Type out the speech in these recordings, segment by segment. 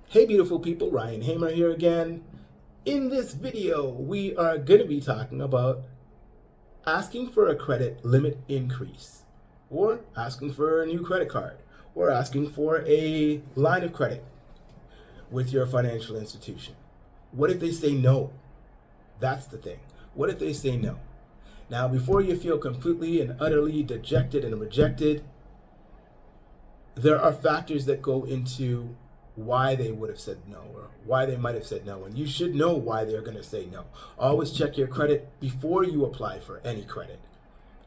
Hey beautiful people, Ryan Hamer here again. In this video, we are going to be talking about asking for a credit limit increase, or asking for a new credit card, or asking for a line of credit with your financial institution. What if they say no? That's the thing. What if they say no? Now, before you feel completely and utterly dejected and rejected, there are factors that go into why they would have said no, or why they might have said no, and you should know why they're going to say no. Always check your credit before you apply for any credit.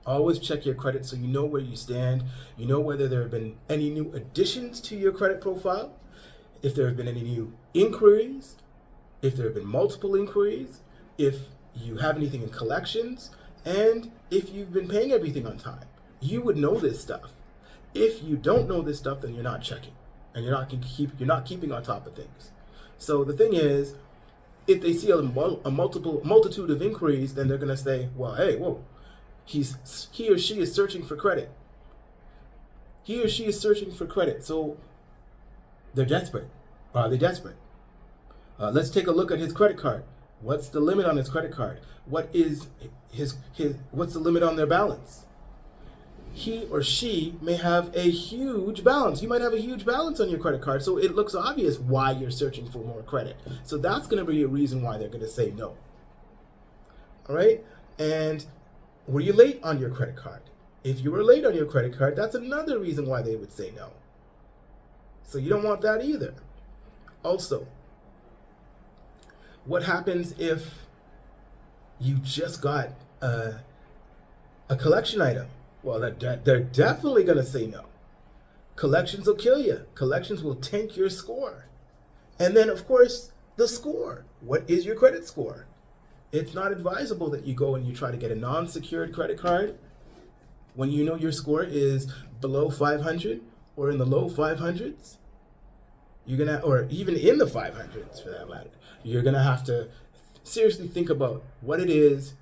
Always check your credit so you know where you stand. You know whether there have been any new additions to your credit profile, if there have been any new inquiries, if there have been multiple inquiries, if you have anything in collections, and if you've been paying everything on time. You would know this stuff. If you don't know this stuff, then you're not checking, and you're not keeping on top of things. So the thing is, if they see a multitude of inquiries, then they're going to say, well, hey, whoa, he or she is searching for credit. He or she is searching for credit. So they're desperate. Are they desperate? Let's take a look at his credit card. What's the limit on his credit card? What's the limit on their balance? He or she may have a huge balance. You might have a huge balance on your credit card, so it looks obvious why you're searching for more credit. So that's going to be a reason why they're going to say no. All right? And were you late on your credit card? If you were late on your credit card, that's another reason why they would say no. So you don't want that either. Also, what happens if you just got a collection item? Well, they're definitely going to say no. Collections will kill you. Collections will tank your score. And then, of course, the score. What is your credit score? It's not advisable that you go and you try to get a non-secured credit card when you know your score is below 500 or in the low 500s. Or even in the 500s for that matter. You're going to have to seriously think about what it is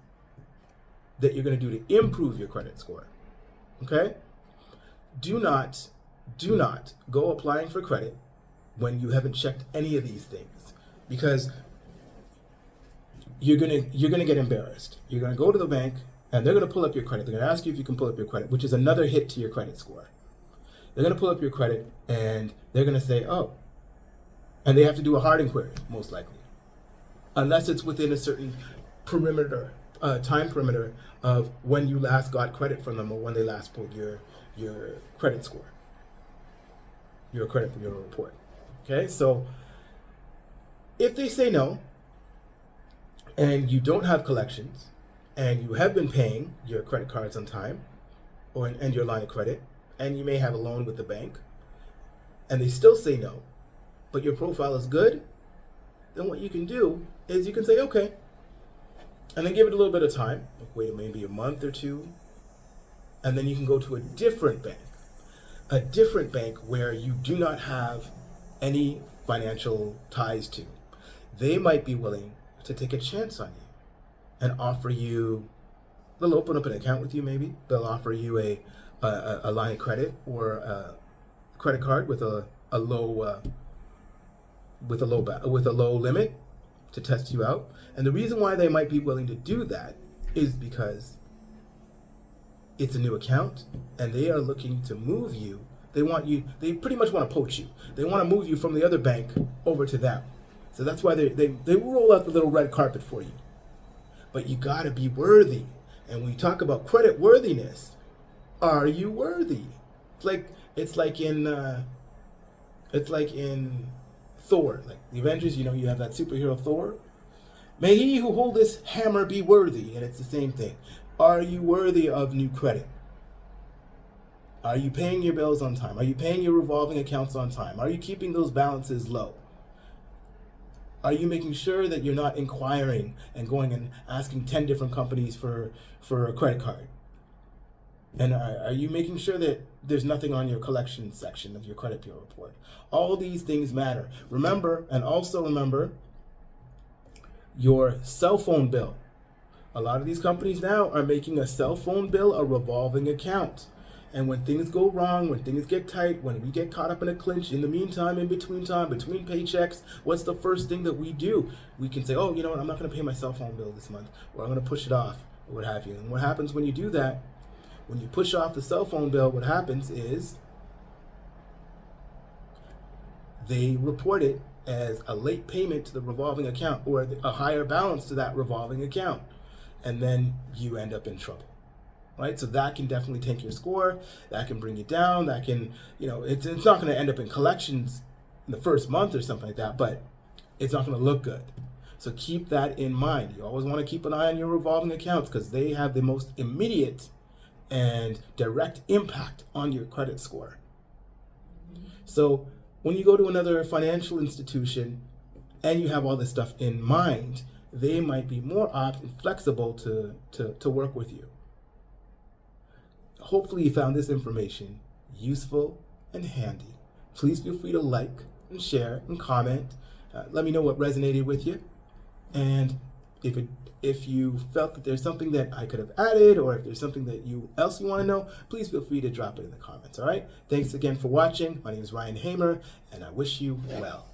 that you're going to do to improve your credit score. Okay? Do not go applying for credit when you haven't checked any of these things, because you're gonna get embarrassed. You're gonna go to the bank and they're gonna pull up your credit. They're gonna ask you if you can pull up your credit, which is another hit to your credit score. They're gonna pull up your credit and they're gonna say, oh, and they have to do a hard inquiry, most likely, unless it's within a certain time perimeter of when you last got credit from them, or when they last pulled your credit score, your credit bureau report. Okay, so if they say no, and you don't have collections, and you have been paying your credit cards on time, and your line of credit, and you may have a loan with the bank, and they still say no, but your profile is good, then what you can do is you can say, okay, and then give it a little bit of time, like wait maybe a month or two, and then you can go to a different bank where you do not have any financial ties to. They might be willing to take a chance on you and offer you, they'll open up an account with you maybe, they'll offer you a line of credit or a credit card with a low limit to test you out. And the reason why they might be willing to do that is because it's a new account and they are looking to move you. They pretty much want to poach you. They want to move you from the other bank over to them. So that's why they roll out the little red carpet for you. But you got to be worthy. And when you talk about credit worthiness, are you worthy? It's like in Thor, like the Avengers, you have that superhero Thor. May he who hold this hammer be worthy, and it's the same thing. Are you worthy of new credit? Are you paying your bills on time? Are you paying your revolving accounts on time? Are you keeping those balances low? Are you making sure that you're not inquiring and going and asking 10 different companies for a credit card? And are you making sure that there's nothing on your collection section of your credit bureau report? All these things matter. Remember, and also remember, your cell phone bill. A lot of these companies now are making a cell phone bill a revolving account. And when things go wrong, when things get tight, when we get caught up in a clinch, in the meantime, in between time, between paychecks, what's the first thing that we do? We can say, oh, you know what, I'm not going to pay my cell phone bill this month, or I'm going to push it off, or what have you. And what happens when you do that, when you push off the cell phone bill, what happens is they report it as a late payment to the revolving account, or a higher balance to that revolving account. And then you end up in trouble, right? So that can definitely take your score. That can bring you down. That can, it's not going to end up in collections in the first month or something like that, but it's not going to look good. So keep that in mind. You always want to keep an eye on your revolving accounts because they have the most immediate and direct impact on your credit score. So when you go to another financial institution and you have all this stuff in mind, they might be more apt and flexible to work with you. Hopefully you found this information useful and handy. Please feel free to like and share and comment. Let me know what resonated with you. And if you felt that there's something that I could have added, or if there's something that else you want to know, please feel free to drop it in the comments, all right? Thanks again for watching. My name is Ryan Hamer, and I wish you well.